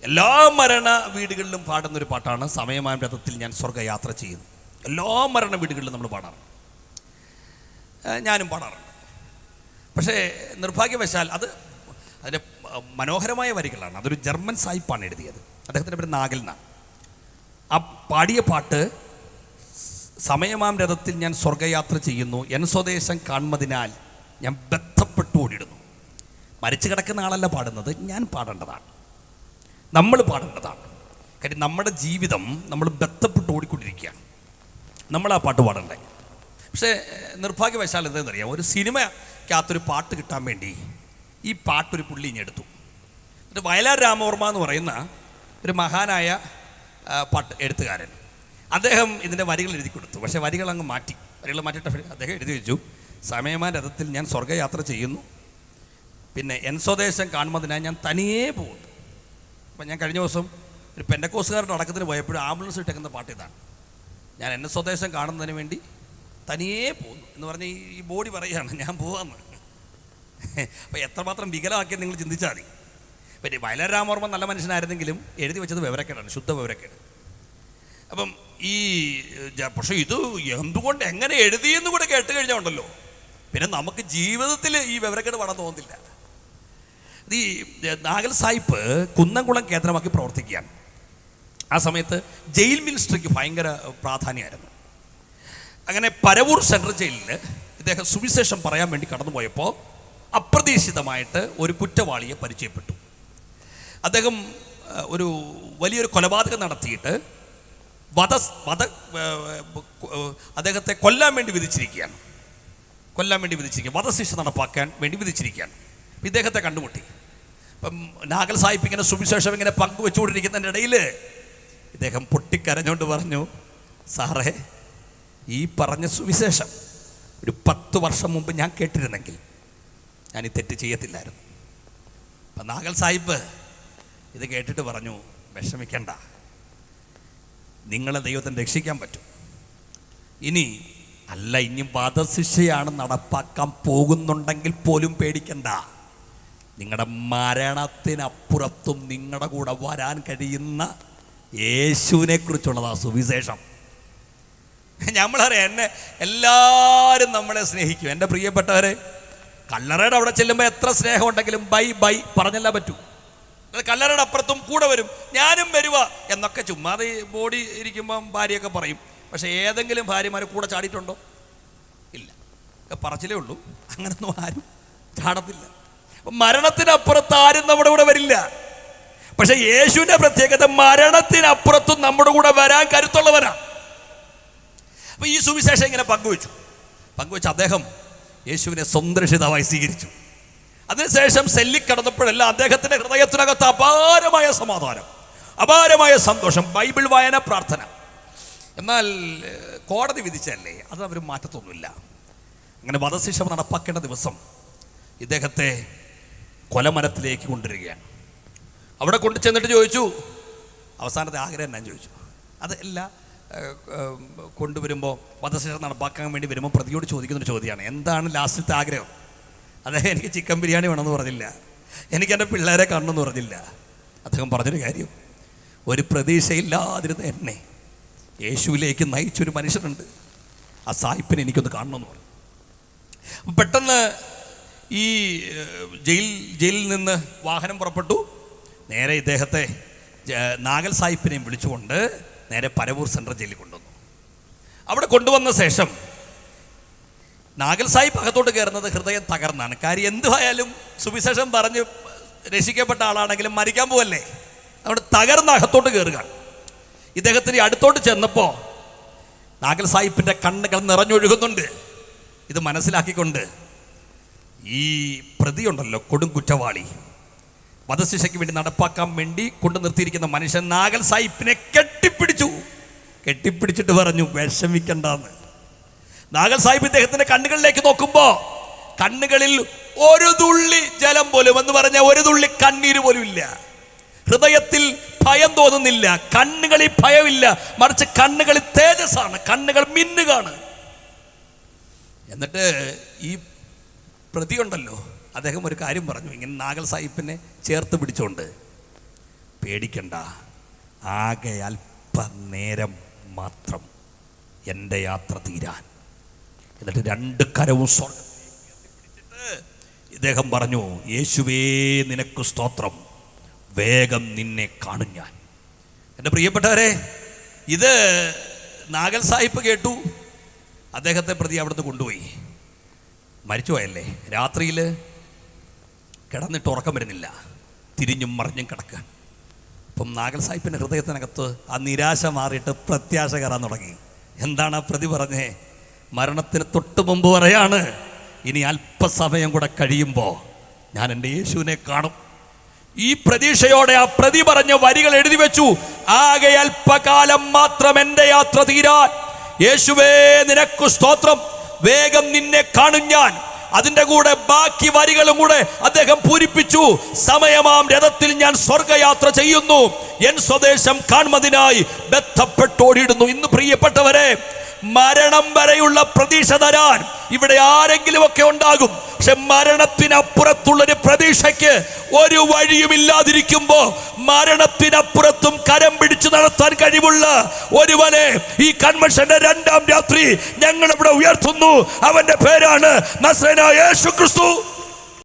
എല്ലാ മരണ വീടുകളിലും പാടുന്നൊരു പാട്ടാണ് സമയമാം രഥത്തിൽ ഞാൻ സ്വർഗ്ഗയാത്ര ചെയ്യുന്നു. എല്ലാ മരണ വീടുകളിലും നമ്മൾ പാടാറുണ്ട്, ഞാനും പാടാറുണ്ട്. പക്ഷേ നിർഭാഗ്യവശാൽ അതിൻ്റെ മനോഹരമായ വരികളാണ്. അതൊരു ജർമ്മൻ സായിപ്പാണ് എഴുതിയത്. അദ്ദേഹത്തിൻ്റെ പേര് നാഗൽ എന്നാണ്. ആ പാടിയ പാട്ട് സമയമാം രഥത്തിൽ ഞാൻ സ്വർഗ്ഗയാത്ര ചെയ്യുന്നു, എൻ സ്വദേശം കാൺമതിനാൽ ഞാൻ ബന്ധപ്പെട്ടു ഓടിയിടുന്നു. മരിച്ചു കിടക്കുന്ന ആളല്ല പാടുന്നത്, ഞാൻ പാടേണ്ടതാണ്, നമ്മൾ പാടേണ്ടതാണ്. കാര്യം നമ്മുടെ ജീവിതം നമ്മൾ ബന്ധപ്പെട്ട് ഓടിക്കൊണ്ടിരിക്കുകയാണ്, നമ്മൾ ആ പാട്ട് പാടണ്ടേ. പക്ഷേ നിർഭാഗ്യവശാൽ എന്താണെന്നറിയാം, ഒരു സിനിമയ്ക്കകത്തൊരു പാട്ട് കിട്ടാൻ വേണ്ടി ഈ പാട്ടൊരു പുള്ളി ഇഞ്ഞെടുത്തു. എന്നിട്ട് വയലാർ രാമവർമ്മ എന്ന് പറയുന്ന ഒരു മഹാനായ പാട്ട് എഴുത്തുകാരൻ, അദ്ദേഹം ഇതിൻ്റെ വരികൾ എഴുതി കൊടുത്തു. പക്ഷേ വരികൾ അങ്ങ് മാറ്റി. വരികൾ മാറ്റിയിട്ട് അദ്ദേഹം എഴുതി വെച്ചു, സമയമാം രഥത്തിൽ ഞാൻ സ്വർഗ്ഗയാത്ര ചെയ്യുന്നു, പിന്നെ എൻ സ്വദേശം കാണുന്നതിനായി ഞാൻ തനിയേ പോകുന്നു. അപ്പം ഞാൻ കഴിഞ്ഞ ദിവസം ഒരു പെന്തക്കോസ്തുകാരുടെ അടക്കത്തിന് പോയപ്പോഴും ആംബുലൻസ് ഇട്ടേക്കുന്ന പാട്ട് ഇതാണ്, ഞാൻ എന്നെ സ്വദേശം കാണുന്നതിന് വേണ്ടി തനിയേ പോകുന്നു എന്ന് പറഞ്ഞ് ഈ ബോഡി പറയുകയാണ് ഞാൻ പോകാമെന്ന്. അപ്പോൾ എത്രമാത്രം വികലമാക്കിയത് നിങ്ങൾ ചിന്തിച്ചാൽ മതി. പിന്നെ വയലാർ രാമവർമ്മ നല്ല മനുഷ്യനായിരുന്നെങ്കിലും എഴുതി വെച്ചത് വിവരക്കേടാണ്, ശുദ്ധ വിവരക്കേട്. അപ്പം പക്ഷേ ഇത് എന്തുകൊണ്ട് എങ്ങനെ എഴുതിയെന്ന് കൂടെ കേട്ട് കഴിഞ്ഞാൽ ഉണ്ടല്ലോ, പിന്നെ നമുക്ക് ജീവിതത്തിൽ ഈ വിവരക്കേട് വളരെ തോന്നുന്നില്ല. ഈ നാഗൽ സാഹിബ് കുന്നംകുളം കേന്ദ്രമാക്കി പ്രവർത്തിക്കുകയാണ്. ആ സമയത്ത് ജയിൽ മിനിസ്ട്രിക്ക് ഭയങ്കര പ്രാധാന്യമായിരുന്നു. അങ്ങനെ പരവൂർ സെൻട്രൽ ജയിലിൽ ഇദ്ദേഹം സുവിശേഷം പറയാൻ വേണ്ടി കടന്നുപോയപ്പോൾ അപ്രതീക്ഷിതമായിട്ട് ഒരു കുറ്റവാളിയെ പരിചയപ്പെട്ടു. അദ്ദേഹം ഒരു വലിയൊരു കൊലപാതകം നടത്തിയിട്ട് അദ്ദേഹത്തെ കൊല്ലാൻ വേണ്ടി വിധിച്ചിരിക്കുകയാണ്. വധശിക്ഷ നടപ്പാക്കാൻ വേണ്ടി വിധിച്ചിരിക്കുകയാണ്. ഇദ്ദേഹത്തെ കണ്ടുമുട്ടി. അപ്പം നാഗൽ സാഹിബ് ഇങ്ങനെ സുവിശേഷം ഇങ്ങനെ പങ്കുവെച്ചുകൊണ്ടിരിക്കുന്നതിൻ്റെ ഇടയിൽ ഇദ്ദേഹം പൊട്ടിക്കരഞ്ഞുകൊണ്ട് പറഞ്ഞു, സാറേ, ഈ പറഞ്ഞ സുവിശേഷം ഒരു 10 വർഷം മുമ്പ് ഞാൻ കേട്ടിരുന്നെങ്കിൽ ഞാൻ ഈ തെറ്റ് ചെയ്യത്തില്ലായിരുന്നു. അപ്പം നാഗൽ സാഹിബ് ഇത് കേട്ടിട്ട് പറഞ്ഞു, വിഷമിക്കണ്ട, നിങ്ങളെ ദൈവത്തിന് രക്ഷിക്കാൻ പറ്റും. ഇനി വധശിക്ഷയാണ് നടപ്പാക്കാൻ പോകുന്നുണ്ടെങ്കിൽ പോലും പേടിക്കണ്ട, നിങ്ങളുടെ മരണത്തിനപ്പുറത്തും നിങ്ങളുടെ കൂടെ വരാൻ കഴിയുന്ന യേശുവിനെ കുറിച്ചുള്ളതാ സുവിശേഷം. നമ്മളറിയാം, എന്നെ എല്ലാവരും നമ്മളെ സ്നേഹിക്കും. എൻ്റെ പ്രിയപ്പെട്ടവരെ, കല്ലറയുടെ അവിടെ ചെല്ലുമ്പോൾ എത്ര സ്നേഹം ഉണ്ടെങ്കിലും ബൈ പറഞ്ഞല്ല പറ്റൂ. കല്ലറയുടെ അപ്പുറത്തും കൂടെ വരും, ഞാനും വരുക എന്നൊക്കെ ചുമ്മാതെ ബോഡി ഇരിക്കുമ്പം ഭാര്യയൊക്കെ പറയും. പക്ഷേ ഏതെങ്കിലും ഭാര്യമാർ കൂടെ ചാടിയിട്ടുണ്ടോ? ഇല്ല, പറച്ചിലേ ഉള്ളൂ, അങ്ങനൊന്നും ആരും ചാടത്തില്ല. മരണത്തിനപ്പുറത്ത് ആരും നമ്മുടെ കൂടെ വരില്ല. പക്ഷെ യേശുവിൻ്റെ പ്രത്യേകത മരണത്തിനപ്പുറത്തും നമ്മുടെ കൂടെ വരാൻ കരുത്തുള്ളവരാ. അപ്പോൾ ഈ സുവിശേഷം ഇങ്ങനെ പങ്കുവെച്ച് അദ്ദേഹം യേശുവിനെ സ്വന്തം രക്ഷിതാവായി സ്വീകരിച്ചു. അതിനുശേഷം സെല്ലിൽ കടന്നപ്പോഴെല്ലാം അദ്ദേഹത്തിൻ്റെ ഹൃദയത്തിനകത്ത് അപാരമായ സമാധാനം, അപാരമായ സന്തോഷം, ബൈബിൾ വായന, പ്രാർത്ഥന. എന്നാൽ കോടതി വിധിച്ചല്ലേ, അത് അവർ മാറ്റത്തൊന്നുമില്ല. അങ്ങനെ വധശിക്ഷ നടപ്പാക്കേണ്ട ദിവസം ഇദ്ദേഹത്തെ കൊലമരത്തിലേക്ക് കൊണ്ടുവരികയാണ്. അവിടെ കൊണ്ടു ചെന്നിട്ട് ചോദിച്ചു, അവസാനത്തെ ആഗ്രഹം എന്നാന്ന് ചോദിച്ചു. അതല്ല, കൊണ്ടുവരുമ്പോൾ വധശിക്ഷ നടപ്പാക്കാൻ വേണ്ടി വരുമ്പോൾ പ്രതിയോട് ചോദിക്കുന്നൊരു ചോദ്യമാണ്, എന്താണ് ലാസ്റ്റത്തെ ആഗ്രഹം? അദ്ദേഹം എനിക്ക് ചിക്കൻ ബിരിയാണി വേണമെന്ന് പറഞ്ഞില്ല, എനിക്ക് എൻ്റെ പിള്ളേരെ കാണണമെന്ന് പറഞ്ഞില്ല. അദ്ദേഹം പറഞ്ഞൊരു കാര്യം, ഒരു പ്രതീക്ഷയില്ലാതിരുന്ന എന്നെ യേശുവിലേക്ക് നയിച്ചൊരു മനുഷ്യനുണ്ട്, ആ സായിപ്പിനെ എനിക്കൊന്ന് കാണണമെന്ന് പറഞ്ഞു. പെട്ടെന്ന് ഈ ജയിലിൽ നിന്ന് വാഹനം പുറപ്പെട്ടു. നേരെ ഇദ്ദേഹത്തെ നാഗൽ സാഹിബിനെയും വിളിച്ചുകൊണ്ട് നേരെ പരവൂർ സെൻട്രൽ ജയിലിൽ കൊണ്ടുവന്നു. അവിടെ കൊണ്ടുവന്ന ശേഷം നാഗൽ സാഹിബ് അകത്തോട്ട് കയറുന്നത് ഹൃദയം തകർന്നാണ്. കാര്യം എന്തുമായാലും സുവിശേഷം പറഞ്ഞ് രക്ഷിക്കപ്പെട്ട ആളാണെങ്കിലും മരിക്കാൻ പോവല്ലേ, അവിടെ തകർന്ന് അകത്തോട്ട് കയറുക. ഇദ്ദേഹത്തിന് അടുത്തോട്ട് ചെന്നപ്പോൾ നാഗൽ സാഹിബിൻ്റെ കണ്ണുകൾ നിറഞ്ഞൊഴുകുന്നുണ്ട്. ഇത് മനസ്സിലാക്കിക്കൊണ്ട് ഈ പ്രതിയുണ്ടല്ലോ, കൊടും കുറ്റവാളി, വധശിക്ഷയ്ക്ക് വേണ്ടി നടപ്പാക്കാൻ വേണ്ടി കൊണ്ടു നിർത്തിയിരിക്കുന്ന മനുഷ്യൻ നാഗൽ സാഹിബിനെ കെട്ടിപ്പിടിച്ചിട്ട് പറഞ്ഞു, വിഷമിക്കണ്ടെന്ന്. നാഗൽ സാഹിബ് ഇദ്ദേഹത്തിന്റെ കണ്ണുകളിലേക്ക് നോക്കുമ്പോൾ കണ്ണുകളിൽ ഒരു തുള്ളി ജലം പോലും, എന്ന് പറഞ്ഞാൽ ഒരു തുള്ളി കണ്ണീര് പോലും ഇല്ല. ഹൃദയത്തിൽ ഭയം തോന്നുന്നില്ല, കണ്ണുകളിൽ ഭയമില്ല, മറിച്ച് കണ്ണുകളിൽ തേജസ്സാണ്, കണ്ണുകൾ മിന്നുകയാണ്. എന്നിട്ട് ഈ പ്രതിയുണ്ടല്ലോ, അദ്ദേഹം ഒരു കാര്യം പറഞ്ഞു. ഇങ്ങനെ നാഗൽ സാഹിബിനെ ചേർത്ത് പിടിച്ചുകൊണ്ട് പേടിക്കണ്ട, ആകെ അല്പനേരം മാത്രം എൻ്റെ യാത്ര തീരാൻ. എന്നിട്ട് 2 കരവും സ്വർഗ്ഗത്തിലേക്ക് ഇദ്ദേഹം പറഞ്ഞു, യേശുവേ നിനക്ക് സ്തോത്രം, വേഗം നിന്നെ കാണും ഞാൻ. എൻ്റെ പ്രിയപ്പെട്ടവരെ, ഇത് നാഗൽ സാഹിബ് കേട്ടു. അദ്ദേഹത്തെ പ്രതി അവിടുന്ന് കൊണ്ടുപോയി. മരിച്ചുപോയല്ലേ, രാത്രിയിൽ കിടന്നിട്ട് ഉറക്കം വരുന്നില്ല, തിരിഞ്ഞും മറിഞ്ഞും കിടക്കാൻ. അപ്പം നാഗൽ സാഹിബിൻ്റെ ഹൃദയത്തിനകത്ത് ആ നിരാശ മാറിയിട്ട് പ്രത്യാശ കയറാൻ തുടങ്ങി. എന്താണ് ആ പ്രതി പറഞ്ഞേ? മരണത്തിന് തൊട്ട് മുമ്പ് പറയാണ്, ഇനി അല്പസമയം കൂടെ കഴിയുമ്പോൾ ഞാൻ എൻ്റെ യേശുവിനെ കാണും. ഈ പ്രതീക്ഷയോടെ ആ പ്രതി പറഞ്ഞ വരികൾ എഴുതി വെച്ചു. ആകെ അല്പകാലം മാത്രം എൻ്റെ യാത്ര തീരാൻ, യേശുവേ നിനക്ക് സ്തോത്രം, വേഗം നിന്നെ കാണും ഞാൻ. അതിൻ്റെ കൂടെ ബാക്കി വരികളും കൂടെ അദ്ദേഹം പൂരിപ്പിച്ചു. സമയമാം രഥത്തിൽ ഞാൻ സ്വർഗയാത്ര ചെയ്യുന്നു, എൻ സ്വദേശം കാണുന്നതിനായി ബന്ധപ്പെട്ടോടിയിടുന്നു. ഇന്ന് പ്രിയപ്പെട്ടവരെ, മരണം വരെയുള്ള പ്രതീക്ഷ തരാൻ ഇവിടെ ആരെങ്കിലുമൊക്കെ ഉണ്ടാകും. പക്ഷെ മരണത്തിനപ്പുറത്തുള്ളൊരു പ്രതീക്ഷയ്ക്ക് ഒരു വഴിയുമില്ലാതിരിക്കുമ്പോൾ മരണത്തിനപ്പുറത്തും കരം പിടിച്ചു നടത്താൻ കഴിവുള്ള ഒരുവനെ ഈ കൺവെൻഷന്റെ 2ാം രാത്രി ഞങ്ങൾ ഇവിടെ ഉയർത്തുന്നു. അവന്റെ പേരാണ് നസ്രേനായ യേശു ക്രിസ്തു.